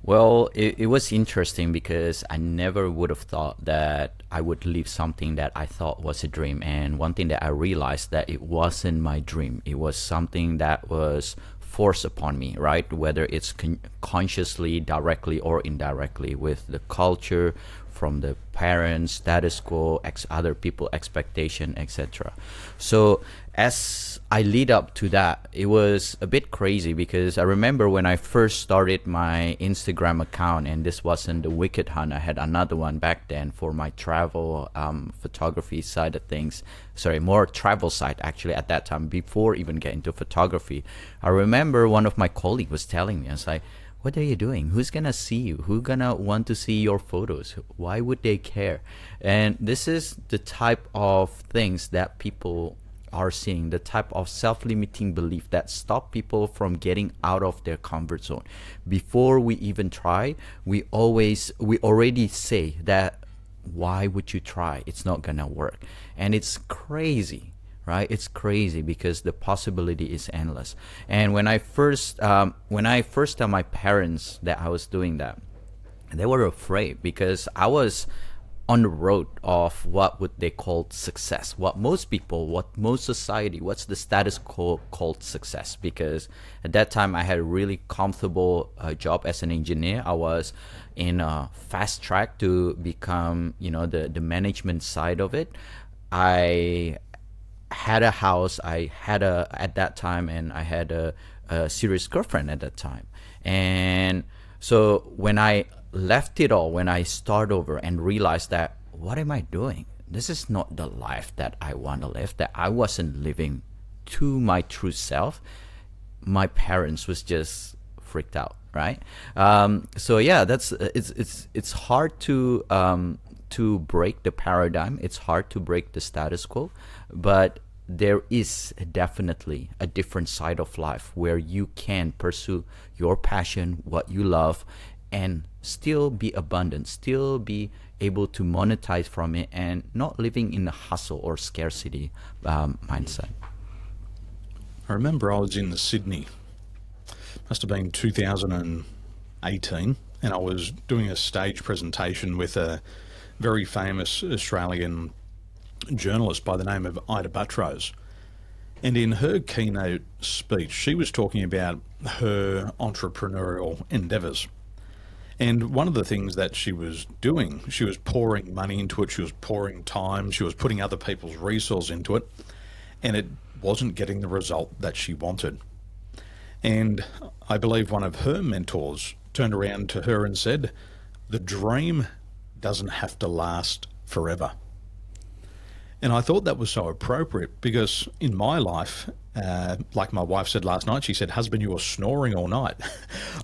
Well, it was interesting because I never would have thought that I would live something that I thought was a dream. And one thing that I realized that it wasn't my dream. It was something that was forced upon me, right? Whether it's consciously, directly, or indirectly, with the culture, from the parents, status quo, other people expectation, etc. So as I lead up to that, it was a bit crazy because I remember when I first started my Instagram account, and this wasn't the Wicked Hunt. I had another one back then for my travel photography side of things. Sorry, more travel side actually at that time before even getting to photography. I remember one of my colleagues was telling me, I was like, what are you doing? Who's gonna see you? Who's gonna want to see your photos? Why would they care? And this is the type of things that people are seeing, the type of self-limiting belief that stop people from getting out of their comfort zone. Before we even try, we already say that, why would you try? It's not gonna work. And it's crazy, right? It's crazy because the possibility is endless. And when I first tell my parents that I was doing that, they were afraid because I was on the road of what would they call success, what most people, what most society, what's the status quo called success. Because at that time I had a really comfortable job as an engineer. I was in a fast track to become, the management side of it. I had a house, at that time, and I had a serious girlfriend at that time. And so when I left it all, when I start over and realized that, what am I doing? This is not the life that I want to live, that I wasn't living to my true self. My parents was just freaked out, right? So yeah, it's hard to break the paradigm. It's hard to break the status quo, but there is definitely a different side of life where you can pursue your passion, what you love, and still be abundant, still be able to monetize from it, and not living in a hustle or scarcity mindset. I remember I was in Sydney, must have been 2018, and I was doing a stage presentation with a very famous Australian journalist by the name of Ida Buttrose. And in her keynote speech, she was talking about her entrepreneurial endeavours. And one of the things that she was doing, she was pouring money into it, she was pouring time, she was putting other people's resources into it, and it wasn't getting the result that she wanted. And I believe one of her mentors turned around to her and said, the dream doesn't have to last forever. And I thought that was so appropriate because in my life, like my wife said last night, she said, husband, you were snoring all night.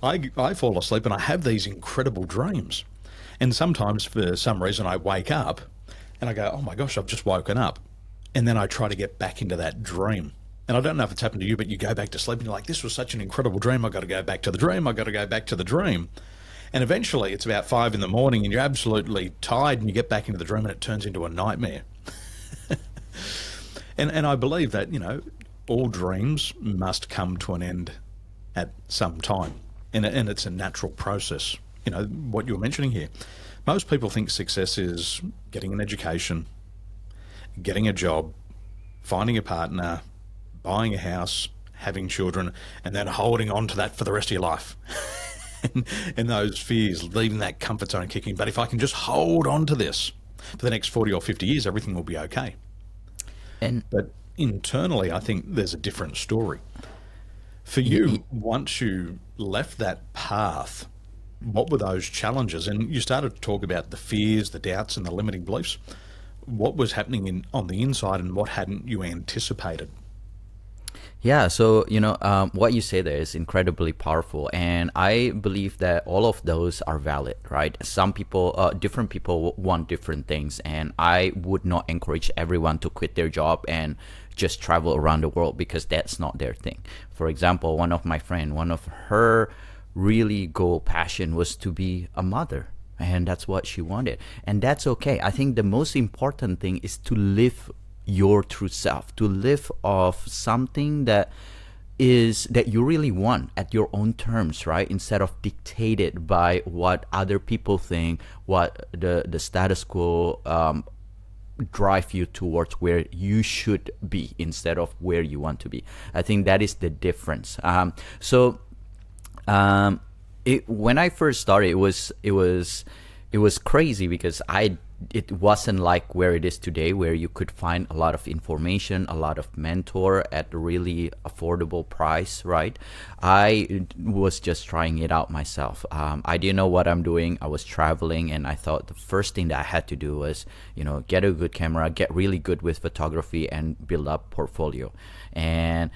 I fall asleep and I have these incredible dreams. And sometimes for some reason I wake up and I go, oh my gosh, I've just woken up. And then I try to get back into that dream. And I don't know if it's happened to you, but you go back to sleep and you're like, this was such an incredible dream. I've got to go back to the dream. I've got to go back to the dream. And eventually it's about 5 a.m. and you're absolutely tired and you get back into the dream and it turns into a nightmare. And I believe that, all dreams must come to an end at some time. And it's a natural process. What you were mentioning here. Most people think success is getting an education, getting a job, finding a partner, buying a house, having children, and then holding on to that for the rest of your life. and those fears, leaving that comfort zone kicking. But if I can just hold on to this for the next 40 or 50 years, everything will be okay. But internally, I think there's a different story. For you, once you left that path, what were those challenges? And you started to talk about the fears, the doubts, and the limiting beliefs. What was happening on the inside, and what hadn't you anticipated? Yeah, so what you say there is incredibly powerful, and I believe that all of those are valid, right? Some people, different people want different things, and I would not encourage everyone to quit their job and just travel around the world because that's not their thing. For example, one of my friend, one of her really goal passion was to be a mother, and that's what she wanted, and that's okay. I think the most important thing is to live your true self, to live off something that is that you really want at your own terms, right? Instead of dictated by what other people think, what the status quo drive you towards where you should be instead of where you want to be. I think that is the difference. When I first started, it was crazy because it wasn't like where it is today, where you could find a lot of information, a lot of mentor at a really affordable price, right? I was just trying it out myself. I didn't know what I'm doing. I was traveling, and I thought the first thing that I had to do was, get a good camera, get really good with photography, and build up portfolio. And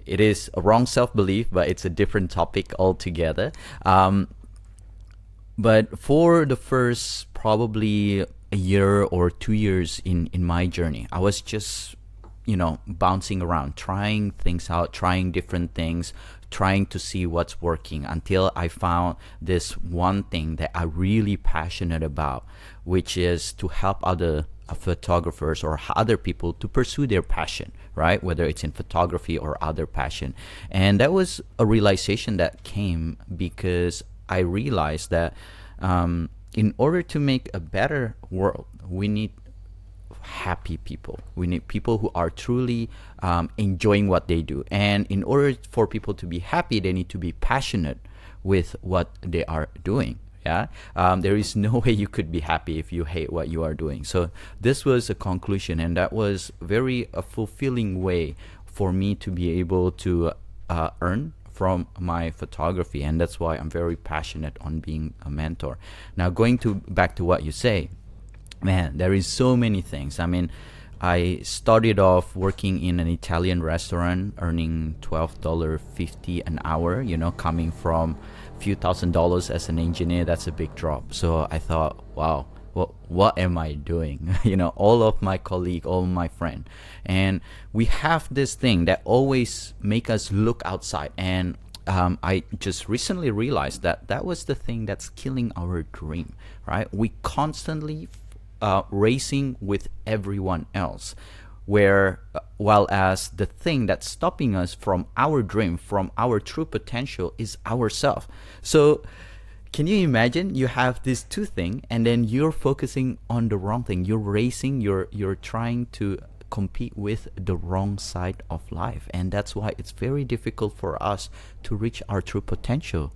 it is a wrong self-belief, but it's a different topic altogether. But for the first probably a year or 2 years in my journey, I was just, bouncing around, trying things out, trying different things, trying to see what's working until I found this one thing that I'm really passionate about, which is to help other photographers or other people to pursue their passion, right? Whether it's in photography or other passion. And that was a realization that came because I realized that in order to make a better world, we need happy people. We need people who are truly enjoying what they do. And in order for people to be happy, they need to be passionate with what they are doing. Yeah, there is no way you could be happy if you hate what you are doing. So this was a conclusion, and that was a fulfilling way for me to be able to earn from my photography, and that's why I'm very passionate on being a mentor. Now, back to what you say, man, there is so many things. I mean, I started off working in an Italian restaurant, earning $12.50 an hour. Coming from a few $1,000s as an engineer, that's a big drop. So I thought, wow, what am I doing? All of my colleague, all my friend, and we have this thing that always make us look outside. And I just recently realized that was the thing that's killing our dream, right? We constantly racing with everyone else, while as the thing that's stopping us from our dream, from our true potential, is ourselves. So can you imagine you have these two things and then you're focusing on the wrong thing? You're racing, you're trying to compete with the wrong side of life. And that's why it's very difficult for us to reach our true potential.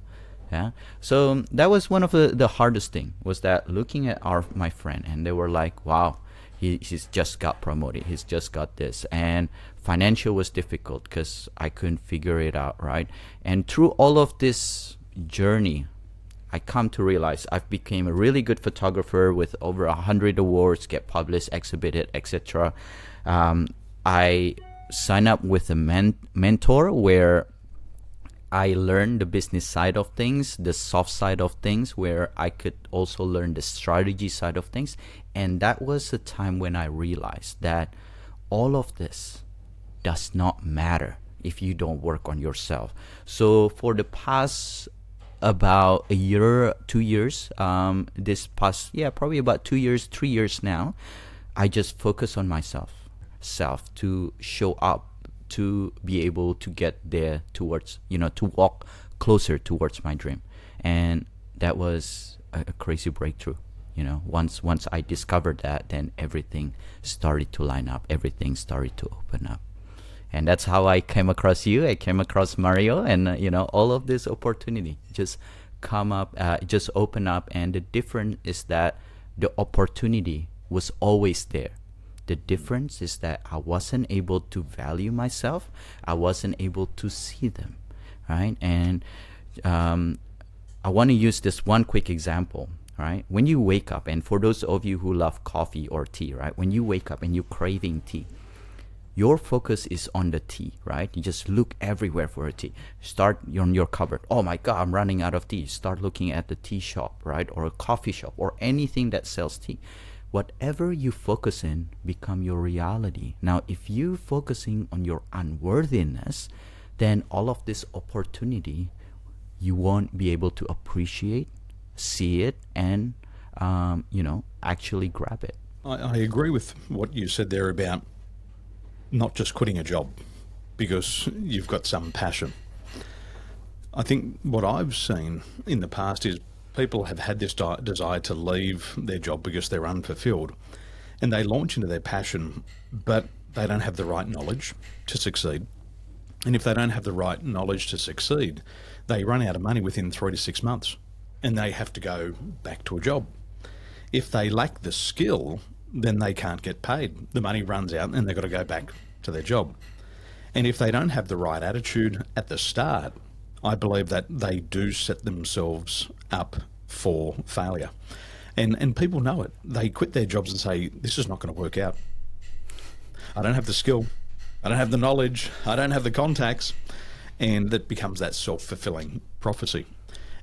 Yeah. So that was one of the hardest thing, was that looking at my friend, and they were like, wow, he's just got promoted. He's just got this. And financial was difficult because I couldn't figure it out, right? And through all of this journey, I come to realize I've become a really good photographer with over 100 awards, get published, exhibited, etc. I sign up with a mentor where I learned the business side of things, the soft side of things, where I could also learn the strategy side of things. And that was the time when I realized that all of this does not matter if you don't work on yourself. So for the past about a year, 2 years, probably about 2 years, 3 years now, I just focus on myself to show up, to be able to get there towards, to walk closer towards my dream. And that was a crazy breakthrough. Once I discovered that, then everything started to line up, everything started to open up. And that's how I came across you. I came across Mario, and all of this opportunity just come up, just open up. And the difference is that the opportunity was always there. The difference is that I wasn't able to value myself. I wasn't able to see them, right? And I want to use this one quick example, right? When you wake up, and for those of you who love coffee or tea, right? When you wake up and you're craving tea, your focus is on the tea, right? You just look everywhere for a tea. Start on your cupboard. Oh my God, I'm running out of tea. Start looking at the tea shop, right? Or a coffee shop, or anything that sells tea. Whatever you focus in become your reality. Now, if you focusing on your unworthiness, then all of this opportunity, you won't be able to appreciate, see it, and actually grab it. I agree with what you said there about not just quitting a job, because you've got some passion. I think what I've seen in the past is people have had this desire to leave their job because they're unfulfilled, and they launch into their passion, but they don't have the right knowledge to succeed. And if they don't have the right knowledge to succeed, they run out of money within 3 to 6 months, and they have to go back to a job. If they lack the skill, then they can't get paid. The money runs out and they've got to go back to their job. And if they don't have the right attitude at the start, I believe that they do set themselves up for failure. And people know it. They quit their jobs and say, this is not going to work out. I don't have the skill. I don't have the knowledge. I don't have the contacts. And that becomes that self-fulfilling prophecy.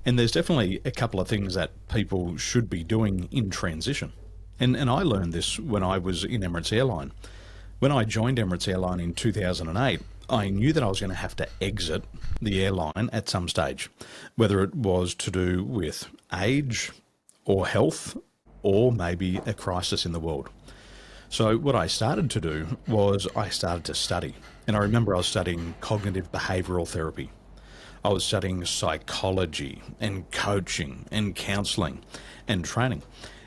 And there's definitely a couple of things that people should be doing in transition. And I learned this when I was in Emirates Airline. When I joined Emirates Airline in 2008, I knew that I was going to have to exit the airline at some stage, whether it was to do with age or health or maybe a crisis in the world. So what I started to do was I started to study. And I remember I was studying cognitive behavioural therapy. I was studying psychology and coaching and counselling and training.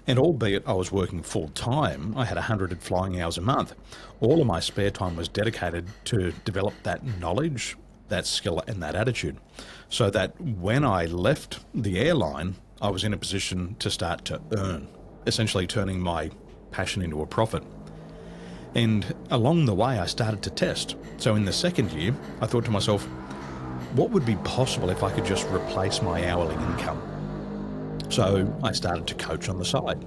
And albeit I was working full time, I had 100 flying hours a month. All of my spare time was dedicated to develop that knowledge, that skill and that attitude, so that when I left the airline, I was in a position to start to earn, essentially turning my passion into a profit. And along the way, I started to test. So in the second year, I thought to myself, what would be possible if I could just replace my hourly income? So I started to coach on the side,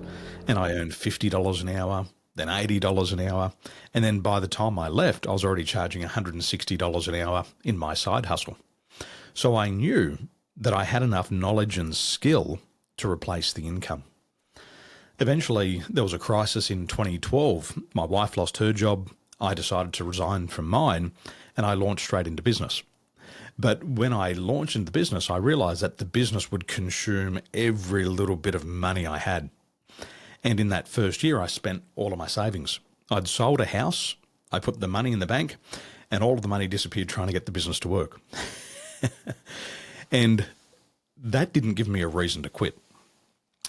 and I earned $50 an hour, then $80 an hour. And then by the time I left, I was already charging $160 an hour in my side hustle. So I knew that I had enough knowledge and skill to replace the income. Eventually, there was a crisis in 2012. My wife lost her job. I decided to resign from mine, and I launched straight into business. But when I launched into business, I realized that the business would consume every little bit of money I had. And in that first year, I spent all of my savings. I'd sold a house, I put the money in the bank, and all of the money disappeared trying to get the business to work. And that didn't give me a reason to quit.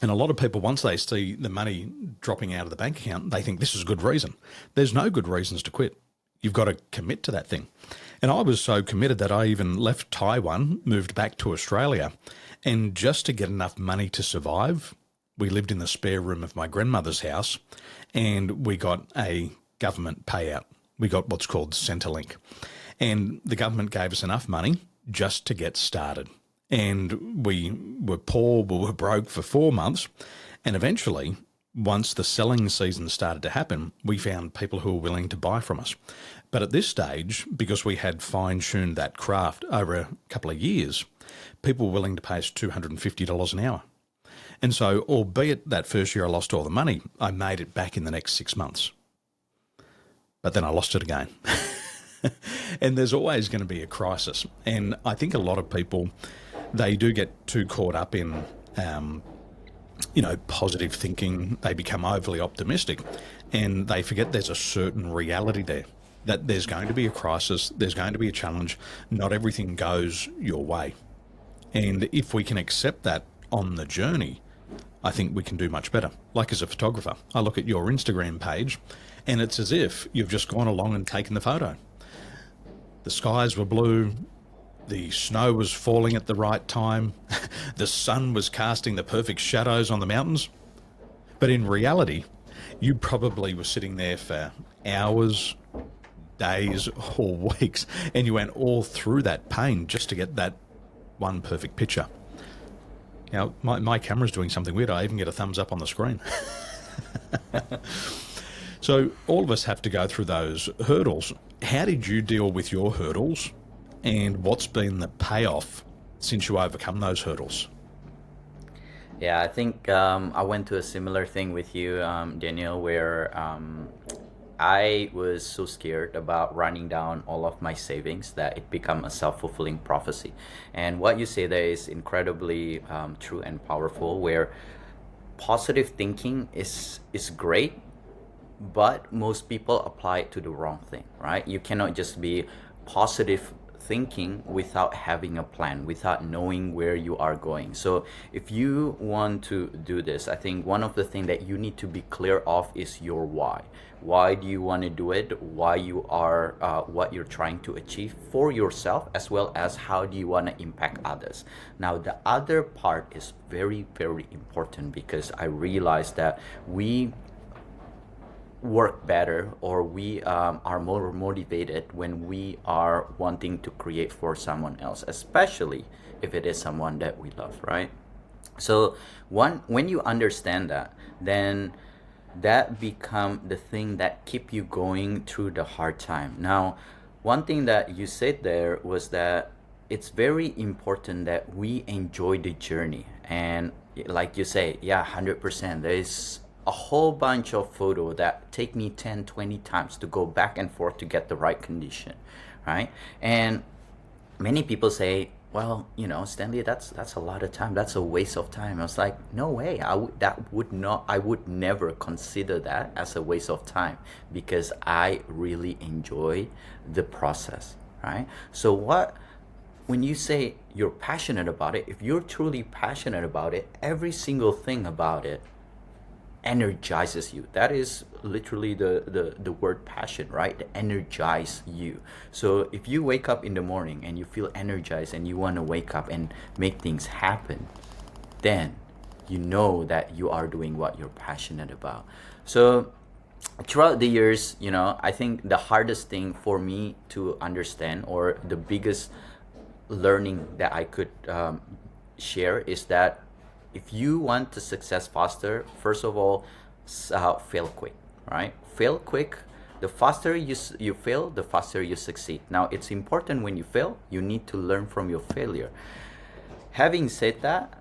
And a lot of people, once they see the money dropping out of the bank account, they think this is a good reason. There's no good reasons to quit. You've got to commit to that thing. And I was so committed that I even left Taiwan, moved back to Australia, and just to get enough money to survive, we lived in the spare room of my grandmother's house, and we got a government payout. We got what's called Centrelink. And the government gave us enough money just to get started. And we were poor, we were broke for 4 months, and eventually, once the selling season started to happen, we found people who were willing to buy from us. But at this stage, because we had fine-tuned that craft over a couple of years, people were willing to pay us $250 an hour. And so, albeit that first year I lost all the money, I made it back in the next 6 months. But then I lost it again. And there's always going to be a crisis. And I think a lot of people, they do get too caught up in positive thinking. They become overly optimistic, and they forget there's a certain reality there, that there's going to be a crisis, there's going to be a challenge. Not everything goes your way. And if we can accept that on the journey, I think we can do much better. Like as a photographer, I look at your Instagram page and it's as if you've just gone along and taken the photo. The skies were blue, the snow was falling at the right time, the sun was casting the perfect shadows on the mountains. But in reality, you probably were sitting there for hours, days or weeks, and you went all through that pain just to get that one perfect picture. Now, my camera's doing something weird. I even get a thumbs up on the screen. So all of us have to go through those hurdles. How did you deal with your hurdles, and what's been the payoff since you overcome those hurdles? Yeah, I think I went to a similar thing with you, Daniel, where I was so scared about running down all of my savings that it became a self-fulfilling prophecy. And what you say there is incredibly true and powerful, where positive thinking is great, but most people apply it to the wrong thing, right? You cannot just be positive thinking without having a plan, without knowing where you are going. So if you want to do this, I think one of the things that you need to be clear of is your why. Why do you want to do it? Why you are, what you're trying to achieve for yourself, as well as how do you want to impact others. Now the other part is very, very important, because I realized that we work better, or we are more motivated when we are wanting to create for someone else, especially if it is someone that we love, right? So when you understand that, then that become the thing that keep you going through the hard time. Now, one thing that you said there was that it's very important that we enjoy the journey. And like you say, yeah, 100%. There's a whole bunch of photo that take me 10, 20 times to go back and forth to get the right condition, right? And many people say, well, Stanley, that's a lot of time. That's a waste of time. I was like, no way. I would never consider that as a waste of time, because I really enjoy the process, right? So when you say you're passionate about it, if you're truly passionate about it, every single thing about it energizes you. That is literally the word passion, right? Energize you. So if you wake up in the morning and you feel energized and you want to wake up and make things happen, then you know that you are doing what you're passionate about. So throughout the years, I think the hardest thing for me to understand, or the biggest learning that I could share, is that if you want to success faster, first of all, fail quick, right? Fail quick. The faster you fail, the faster you succeed. Now, it's important when you fail, you need to learn from your failure. Having said that,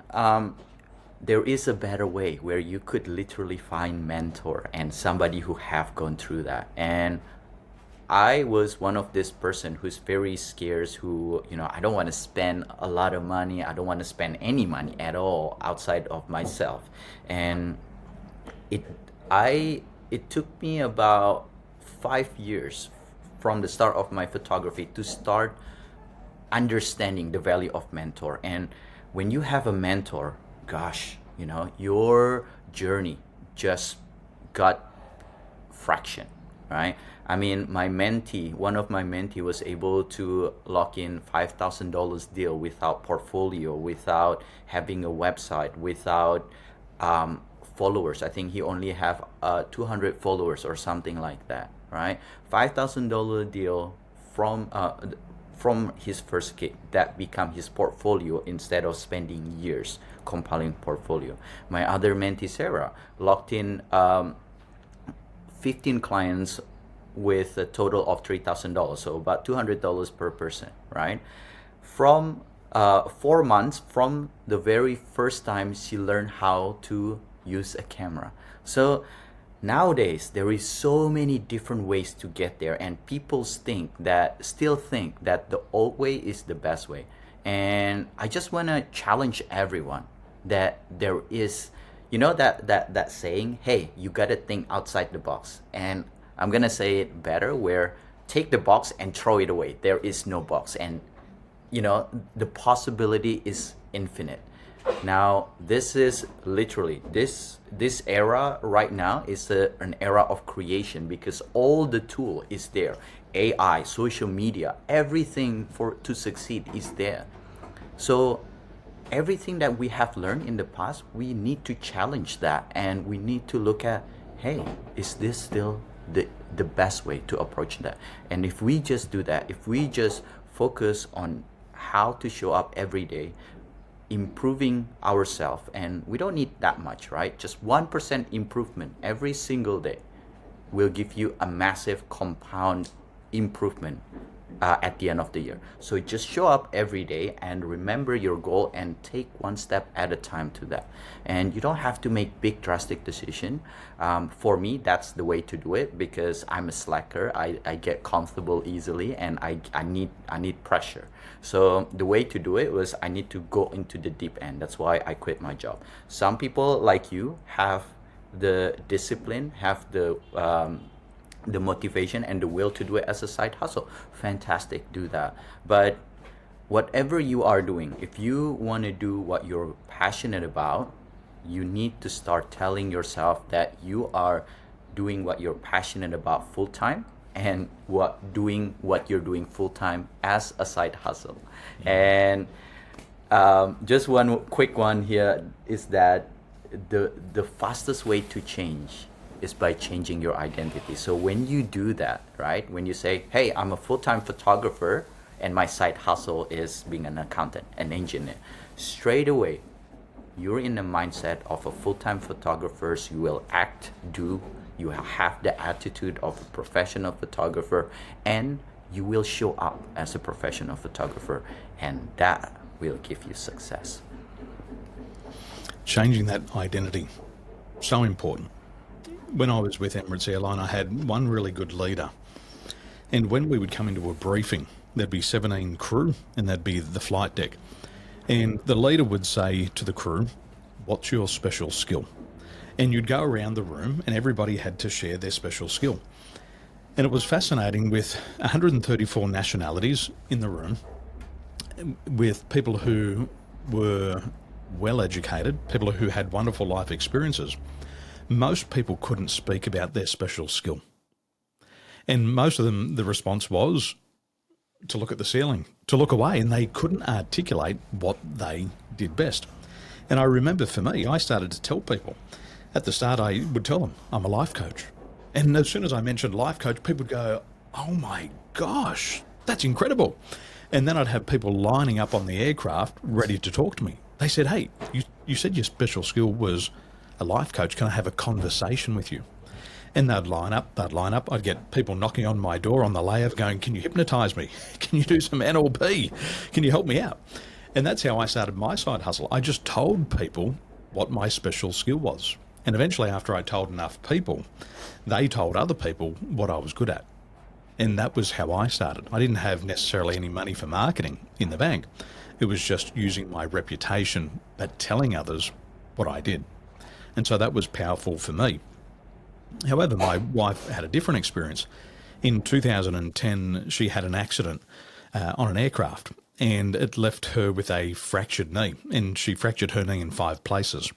there is a better way where you could literally find mentor and somebody who have gone through that. And I was one of this person who's very scarce, who, I don't want to spend a lot of money. I don't want to spend any money at all outside of myself. And it took me about 5 years from the start of my photography to start understanding the value of mentor. And when you have a mentor, gosh, your journey just got fraction, right? I mean, one of my mentee was able to lock in $5,000 deal without portfolio, without having a website, without followers. I think he only have 200 followers or something like that, right? $5,000 deal from his first gig that become his portfolio instead of spending years compiling portfolio. My other mentee, Sarah, locked in 15 clients with a total of $3,000, so about $200 per person, right? From 4 months from the very first time she learned how to use a camera. So nowadays there is so many different ways to get there, and people still think that the old way is the best way. And I just want to challenge everyone that there is, that saying, hey, you got to think outside the box. And I'm gonna say it better, where take the box and throw it away. There is no box, and the possibility is infinite. Now, this is literally this era right now is an era of creation, because all the tool is there. AI, social media, everything to succeed is there. So everything that we have learned in the past, we need to challenge that, and we need to look at, hey, is this still the best way to approach that? And if we just do that, if we just focus on how to show up every day, improving ourselves, and we don't need that much, right? Just 1% improvement every single day will give you a massive compound improvement at the end of the year. So just show up every day and remember your goal and take one step at a time to that. And you don't have to make big drastic decision. For me, that's the way to do it, because I'm a slacker. I get comfortable easily, and I need pressure. So the way to do it was I need to go into the deep end. That's why I quit my job. Some people like you have the discipline, have the the motivation and the will to do it as a side hustle, fantastic, do that. But whatever you are doing, if you want to do what you're passionate about, you need to start telling yourself that you are doing what you're passionate about full time, and what you're doing full time as a side hustle. And just one quick one here is that the fastest way to change is by changing your identity. So when you do that, right? When you say, "Hey, I'm a full-time photographer and my side hustle is being an accountant, an engineer," straight away you're in the mindset of a full-time photographer. You will act, do, you have the attitude of a professional photographer, and you will show up as a professional photographer, and that will give you success. Changing that identity, so important. When I was with Emirates Airline, I had one really good leader. And when we would come into a briefing, there'd be 17 crew and there'd be the flight deck. And the leader would say to the crew, "What's your special skill?" And you'd go around the room and everybody had to share their special skill. And it was fascinating, with 134 nationalities in the room, with people who were well educated, people who had wonderful life experiences. Most people couldn't speak about their special skill. And most of them, the response was to look at the ceiling, to look away, and they couldn't articulate what they did best. And I remember, for me, I started to tell people. At the start, I would tell them, "I'm a life coach." And as soon as I mentioned life coach, people would go, "Oh my gosh, that's incredible." And then I'd have people lining up on the aircraft ready to talk to me. They said, "Hey, you said your special skill was a life coach. Can I have a conversation with you?" And they'd line up. I'd get people knocking on my door on the layover going, "Can you hypnotize me? Can you do some NLP? Can you help me out?" And that's how I started my side hustle. I just told people what my special skill was. And eventually, after I told enough people, they told other people what I was good at. And that was how I started. I didn't have necessarily any money for marketing in the bank. It was just using my reputation, but telling others what I did. And so that was powerful for me. However, my wife had a different experience. In 2010, she had an accident on an aircraft, and it left her with a fractured knee, and she fractured her knee in 5 places.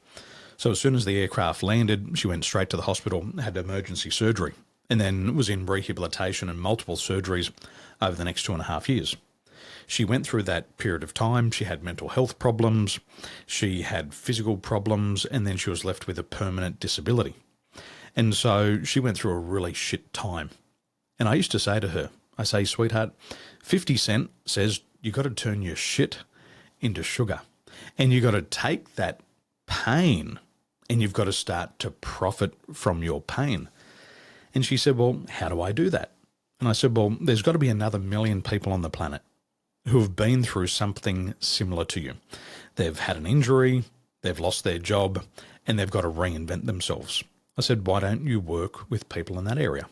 So as soon as the aircraft landed, she went straight to the hospital, had emergency surgery, and then was in rehabilitation and multiple surgeries over the next 2.5 years. She went through that period of time. She had mental health problems, she had physical problems, and then she was left with a permanent disability. And so she went through a really shit time. And I used to say to her, I say, "Sweetheart, 50 Cent says you got to turn your shit into sugar. And you got to take that pain and you've got to start to profit from your pain." And she said, "Well, how do I do that?" And I said, "Well, there's got to be another 1,000,000 people on the planet who have been through something similar to you. They've had an injury, they've lost their job, and they've got to reinvent themselves." I said, "Why don't you work with people in that area?"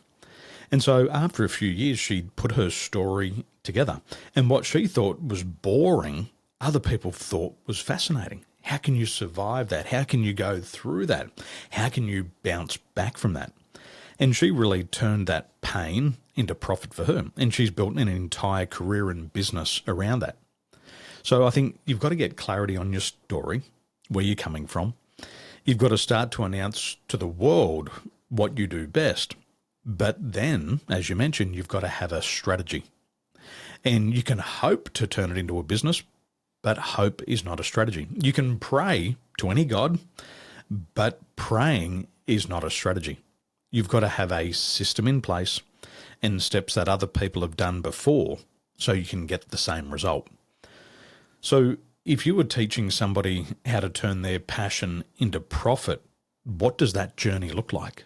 And so after a few years, she put her story together. And what she thought was boring, other people thought was fascinating. How can you survive that? How can you go through that? How can you bounce back from that? And she really turned that pain into profit for her. And she's built an entire career and business around that. So I think you've got to get clarity on your story, where you're coming from. You've got to start to announce to the world what you do best. But then, as you mentioned, you've got to have a strategy. And you can hope to turn it into a business, but hope is not a strategy. You can pray to any god, but praying is not a strategy. You've got to have a system in place and steps that other people have done before so you can get the same result. So if you were teaching somebody how to turn their passion into profit, what does that journey look like?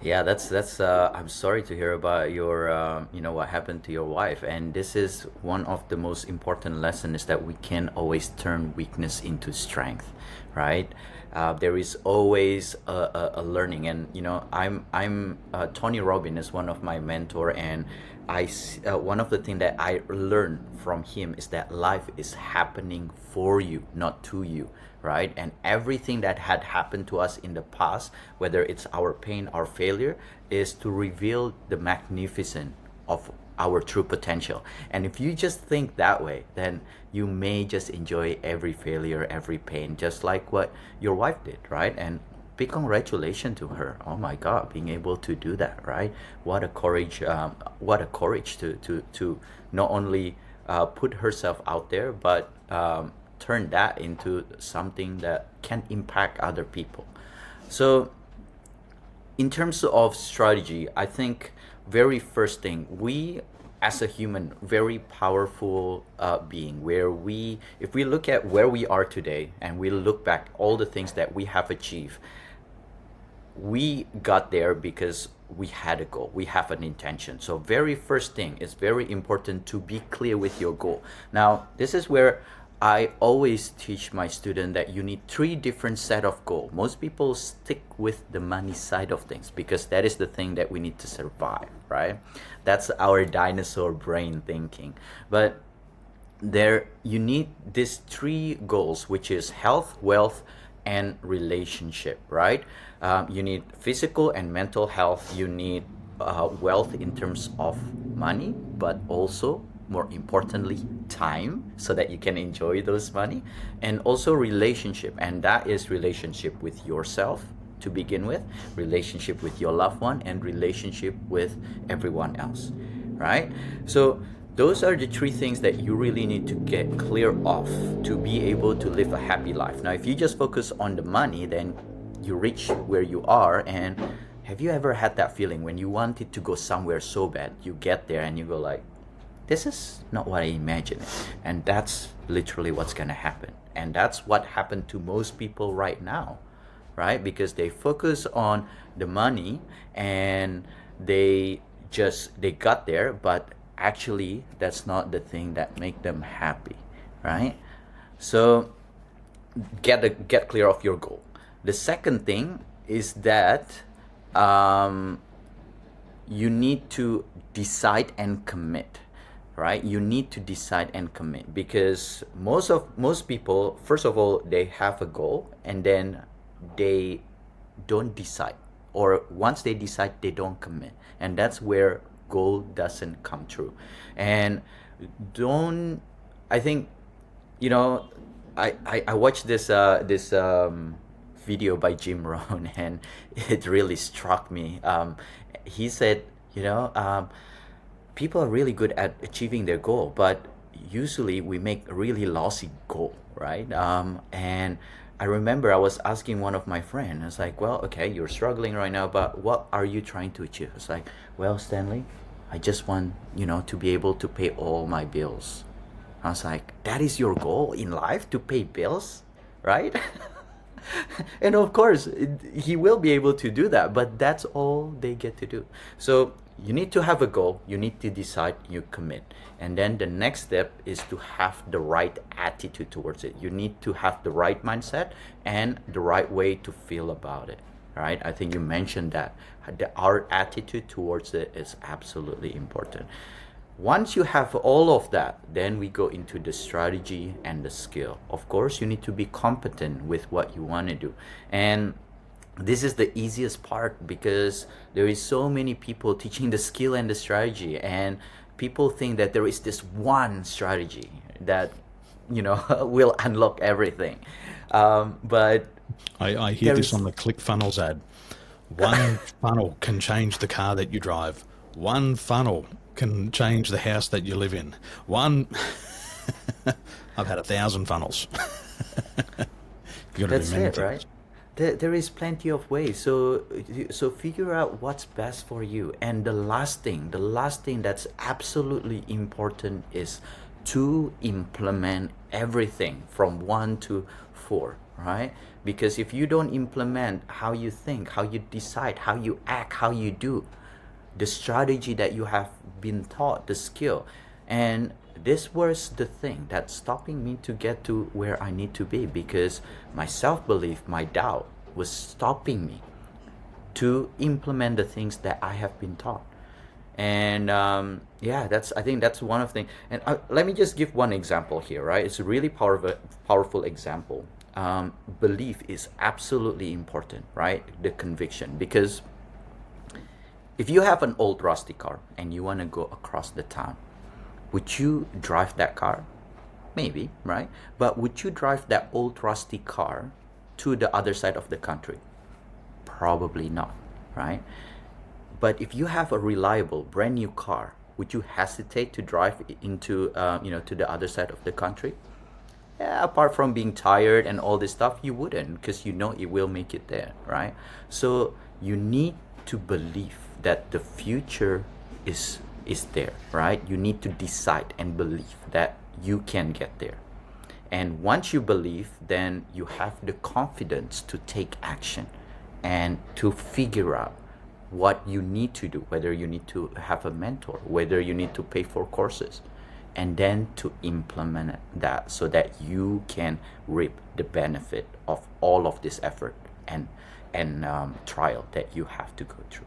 Yeah, that's I'm sorry to hear about your what happened to your wife. And this is one of the most important lessons, is that we can always turn weakness into strength, right? There is always a learning. And Tony Robbins is one of my mentor, and one of the things that I learned from him is that life is happening for you, not to you, right? And everything that had happened to us in the past, whether it's our pain or failure, is to reveal the magnificence of our true potential. And if you just think that way, then you may just enjoy every failure, every pain, just like what your wife did, right? And big congratulations to her. Oh my God, being able to do that, right? What a courage! What a courage to not only put herself out there, but turn that into something that can impact other people. So in terms of strategy, I think very first thing, we as a human, very powerful being, where we, if we look at where we are today and we look back all the things that we have achieved, we got there because we had a goal, we have an intention. So very first thing, it's very important to be clear with your goal. Now this is where I always teach my student that you need three different set of goal. Most people stick with the money side of things because that is the thing that we need to survive, right? That's our dinosaur brain thinking. But there you need these three goals, which is health, wealth, and relationship, right? You need physical and mental health. You need wealth in terms of money, but also more importantly time, so that you can enjoy those money, and also relationship, and that is relationship with yourself to begin with, relationship with your loved one, and relationship with everyone else, right? So those are the three things that you really need to get clear of to be able to live a happy life. Now if you just focus on the money, then you reach where you are. And have you ever had that feeling when you wanted to go somewhere so bad, you get there and you go like, this is not what I imagined? And that's literally what's going to happen. And that's what happened to most people right now, right? Because they focus on the money and they got there, but actually that's not the thing that make them happy, right? So get clear of your goal. The second thing is that you need to decide and commit, right? You need to decide and commit, because most people, first of all, they have a goal and then they don't decide, or once they decide, they don't commit, and that's where goal doesn't come true. And I think, I watched this video by Jim Rohn and it really struck me. He said, people are really good at achieving their goal, but usually we make a really lousy goal, right? And I remember I was asking one of my friends, I was like, well, okay, you're struggling right now, but what are you trying to achieve? It's like, well, Stanley, I just want, to be able to pay all my bills. I was like, that is your goal in life, to pay bills, right? And of course, he will be able to do that, but that's all they get to do. So you need to have a goal, you need to decide, you commit. And then the next step is to have the right attitude towards it. You need to have the right mindset and the right way to feel about it, right? I think you mentioned that. Our attitude towards it is absolutely important. Once you have all of that, then we go into the strategy and the skill. Of course, you need to be competent with what you want to do. And this is the easiest part, because there is so many people teaching the skill and the strategy, and people think that there is this one strategy that will unlock everything. But I hear this on the ClickFunnels ad. One funnel can change the car that you drive. One funnel can change the house that you live in. I've had 1,000 funnels. That's it, right? There is plenty of ways. So figure out what's best for you. And the last thing that's absolutely important is to implement everything from 1 to 4, right? Because if you don't implement how you think, how you decide, how you act, how you do, the strategy that you have been taught, the skill, and this was the thing that's stopping me to get to where I need to be, because my self-belief, my doubt was stopping me to implement the things that I have been taught. And yeah, that's I think that's one of the. And let me just give one example here, right? It's a really powerful example. Belief is absolutely important, right? The conviction, because if you have an old rusty car and you want to go across the town, would you drive that car? Maybe, right? But would you drive that old rusty car to the other side of the country? Probably not, right? But if you have a reliable brand new car, would you hesitate to drive into to the other side of the country? Yeah, apart from being tired and all this stuff, you wouldn't, because you know it will make it there, right? So you need to believe that the future is there, right? You need to decide and believe that you can get there. And once you believe, then you have the confidence to take action and to figure out what you need to do, whether you need to have a mentor, whether you need to pay for courses, and then to implement that so that you can reap the benefit of all of this effort and trial that you have to go through.